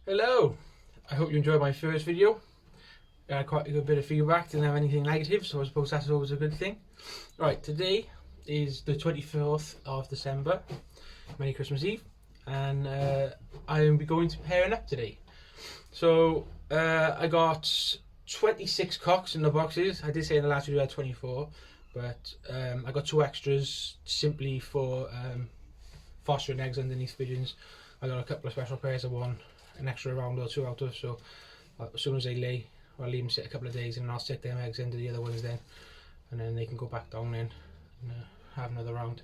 Hello, I hope you enjoyed my first video. I had quite a good bit of feedback, didn't have anything negative, so I suppose that's always a good thing. Right, today is the 24th of December, Merry Christmas Eve, and I'll be going to pairing up today. So I got 26 cocks in the boxes. I did say in the last video I had 24, but I got 2 extras simply for fostering eggs underneath pigeons. I got a couple of special pairs I want an extra round or 2 out of, so as soon as they lay, I'll leave them sit a couple of days and I'll stick them eggs into the other ones then, and then they can go back down in and have another round.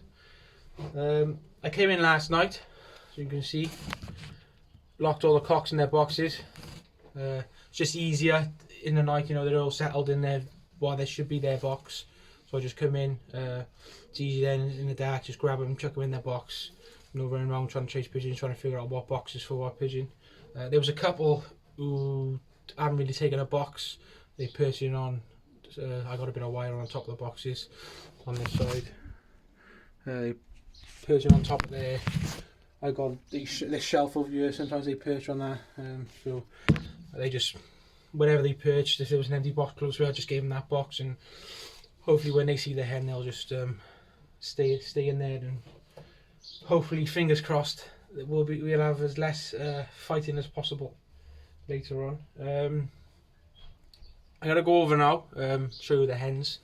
I came in last night, so you can see, locked all the cocks in their boxes. It's just easier in the night, you know, they're all settled in their, well, they should be their box. So I just come in, it's easy then in the dark, just grab them, chuck them in their box. No running around trying to chase pigeons, trying to figure out what box is for what pigeon. There was a couple who haven't really taken a box. They perching on, I got a bit of wire on top of the boxes on this side. They perching on top of there. I got this shelf over here, sometimes they perch on that. So they just, whenever they perched, if there was an empty box close to it, I just gave them that box, and hopefully when they see the hen they'll just stay in there, and hopefully, fingers crossed, that we'll have as less fighting as possible later on. I gotta go over now, show you the hens.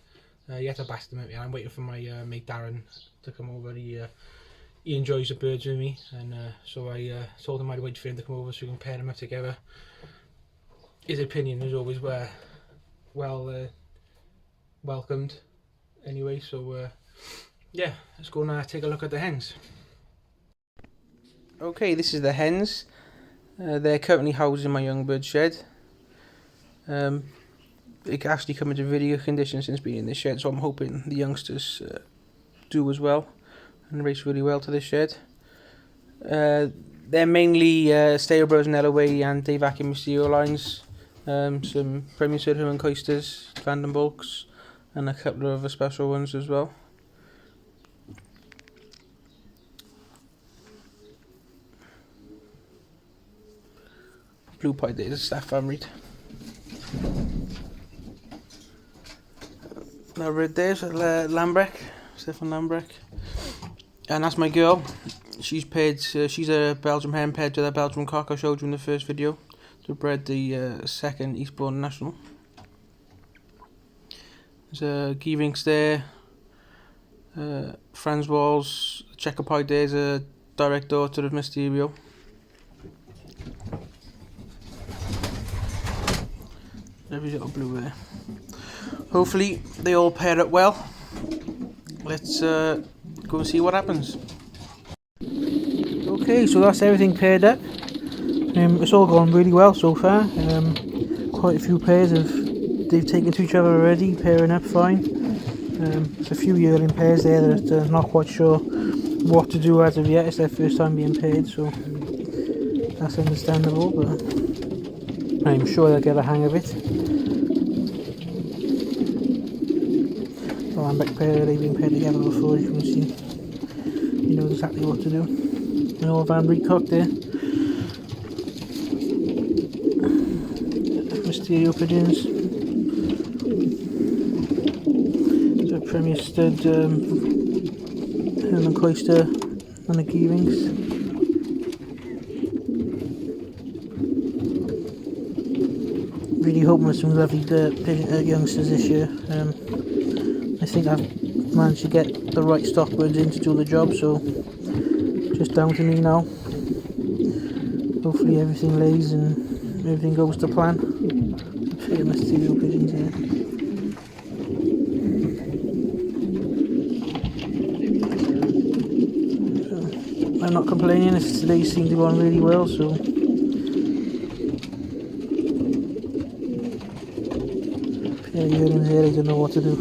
You have to bash them at me. I'm waiting for my mate Darren to come over. He enjoys the birds with me, and so I told him I'd wait for him to come over so we can pair them up together. His opinion is always welcomed anyway, so yeah, let's go now take a look at the hens. Okay, this is the hens. They're currently housed in my young bird shed. They can actually come into video condition since being in this shed, so I'm hoping the youngsters do as well and race really well to this shed. They're mainly Steelbros and LOA and Dave Akin Mysterio lines, some Premier Sir and Coisters, Vandenbolks, and a couple of other special ones as well. Blue pied is a staff family. Now red there's Lambrecht, Stefan Lambrecht, and that's my girl. She's paired. She's a Belgian hen paired to the Belgian cock I showed you in the first video. To bred the second Eastbourne National. There's a Geevinks there. Franz Walls, Checker Pied there's a direct daughter of Mysterio. Every little blue there. Hopefully they all pair up well. Let's go and see what happens. Okay, so that's everything paired up. It's all gone really well so far. Quite a few pairs they've taken to each other already, pairing up fine. There's a few yearling pairs there that are not quite sure what to do as of yet. It's their first time being paired, so that's understandable, but I'm sure they'll get a hang of it. So I'm back pair, they've been paired together before, as you can see. You know exactly what to do. An old Van Breed cock there. Mysterio pigeons. So Premier Stud, Herman Coister, and the Geevinks. Really hoping for some lovely youngsters this year. I think I've managed to get the right stock birds in to do the job, so just down to me now. Hopefully everything lays and everything goes to plan. A few Mysterio pigeons here. So, I'm not complaining, today seemed to go on really well, so pair of yearlings here, I don't know what to do.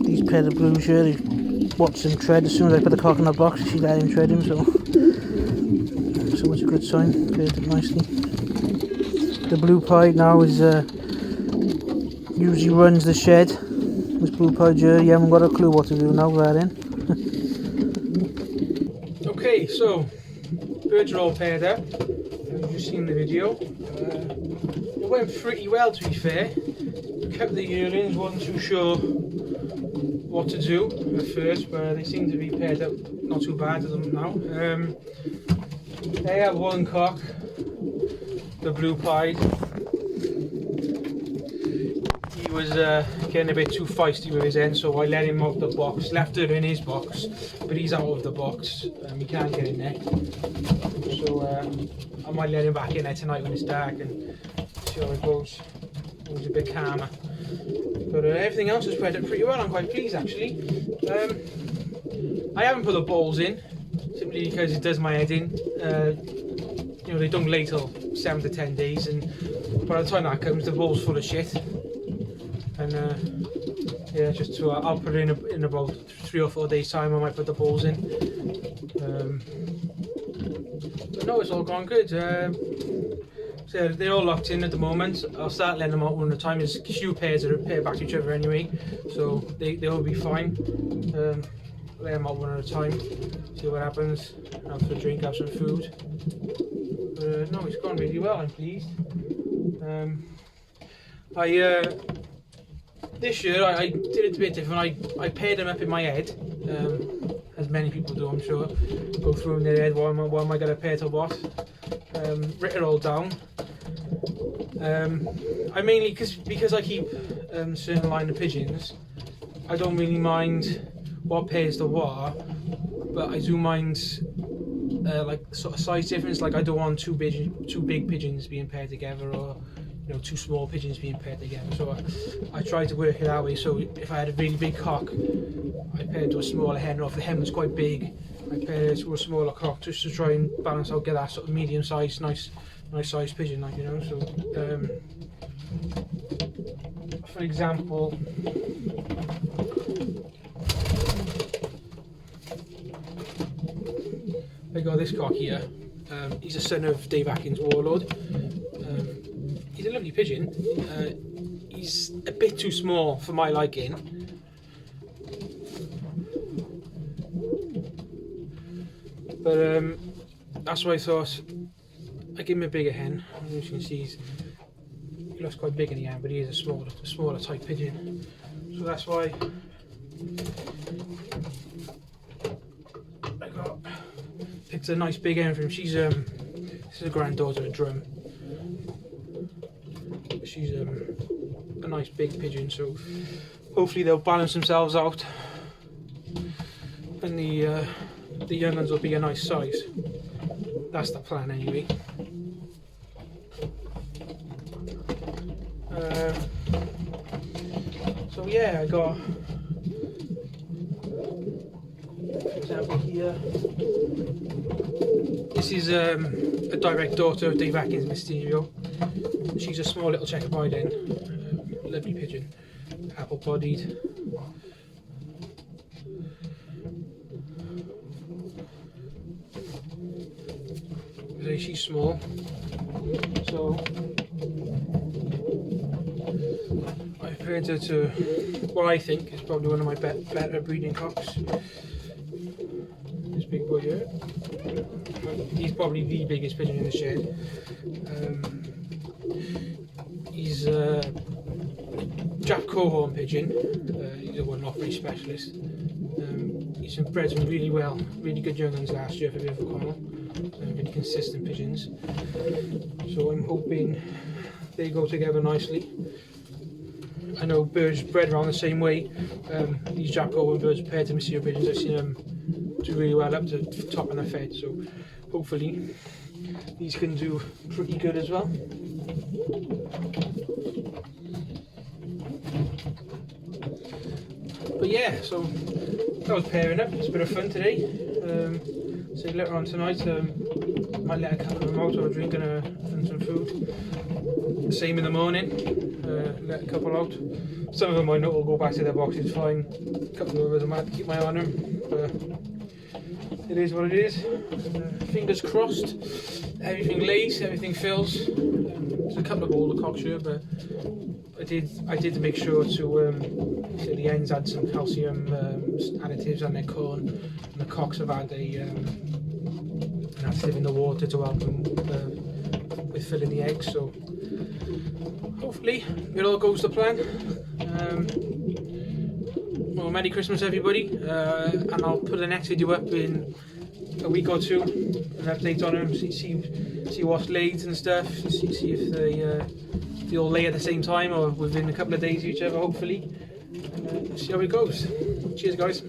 These pairs of blues here, they've watched him tread. As soon as I put the cock in the box, she let him tread him, so it's a good sign, paired up nicely. The blue pied now is usually runs the shed. This blue pigeon, you haven't got a clue what to do now, Gladden. Okay, so birds are all paired up. You've just seen the video. It went pretty well, to be fair. Kept the yearlings, wasn't too sure what to do at first, but they seem to be paired up not too bad at them now. They have one cock, the blue pied. He was getting a bit too feisty with his hen, so I let him out the box, left her in his box, but he's out of the box, he can't get in there. So I might let him back in there tonight when it's dark and see how it goes. It was a bit calmer. But everything else has played out pretty well. I'm quite pleased actually. I haven't put the balls in simply because it does my head in. You know, they don't lay till 7 to 10 days, and by the time that comes, the ball's full of shit. And yeah, just to I'll put it in about 3 or 4 days' time. I might put the balls in. But no, it's all gone good. So they're all locked in at the moment. I'll start letting them out one at a time. There's a few pairs that are paired back to each other anyway, so they'll be fine. Let them out one at a time, see what happens. Have a drink, have some food. No, it's gone really well. I'm pleased. This year I did it a bit different. I paired them up in my head, as many people do, I'm sure. Go through in their head, what am I going to pair to what? Write it all down. I mainly because I keep a certain line of pigeons, I don't really mind what pairs to what, but I do mind like sort of size difference. Like I don't want two big pigeons being paired together, or you know, 2 small pigeons being paired together. So I try to work it that way. So if I had a really big cock, I paired to a smaller hen, or if the hen was quite big, I paired to a smaller cock, just to try and balance out, get that sort of medium sized, nice sized pigeon, like, you know. So for example, I got this cock here. He's a son of Dave Atkins' Warlord. He's a lovely pigeon. He's a bit too small for my liking. But that's why I thought I'd give him a bigger hen. As you can see, he looks quite big in the end, but he is a smaller type pigeon. So that's why I picked a nice big hen for him. She's this is a granddaughter of Drum. She's a nice big pigeon, so hopefully they'll balance themselves out, and the young ones will be a nice size. That's the plan anyway. So yeah, I got, for example here, this is a direct daughter of Dave Atkins' Mysterio. She's a small little checker-pied hen, lovely pigeon, apple-bodied. She's small, so I've paired her to what I think is probably one of my better breeding cocks. This big boy here. He's probably the biggest pigeon in the shed. He's a Jap Cohorn pigeon. He's a one-off-breed specialist. He's bred them really well, really good young ones last year for the other corner. Really consistent pigeons. So I'm hoping they go together nicely. I know birds bred around the same way. These Jap Cohorn birds paired to Mysterio pigeons, I've seen them do really well up to the top of the fed. So hopefully these can do pretty good as well. But yeah, so that was pairing up. It's a bit of fun today. So later on tonight, might let a couple of them out or a drink and some food. Same in the morning, let a couple out. Some of them I know will go back to their boxes fine. A couple of others I might have to keep my eye on them. But it is what it is. Fingers crossed. Everything lays, everything fills. There's a couple of older cocks here, but I did make sure to say the hens had some calcium additives on their corn, and the cocks have had an additive in the water to help them with filling the eggs. So hopefully it all goes to plan. Well, Merry Christmas everybody, and I'll put the next video up in a week or two, an update on them, see what's laid and stuff, see if they all lay at the same time or within a couple of days of each other hopefully, and see how it goes. Cheers guys.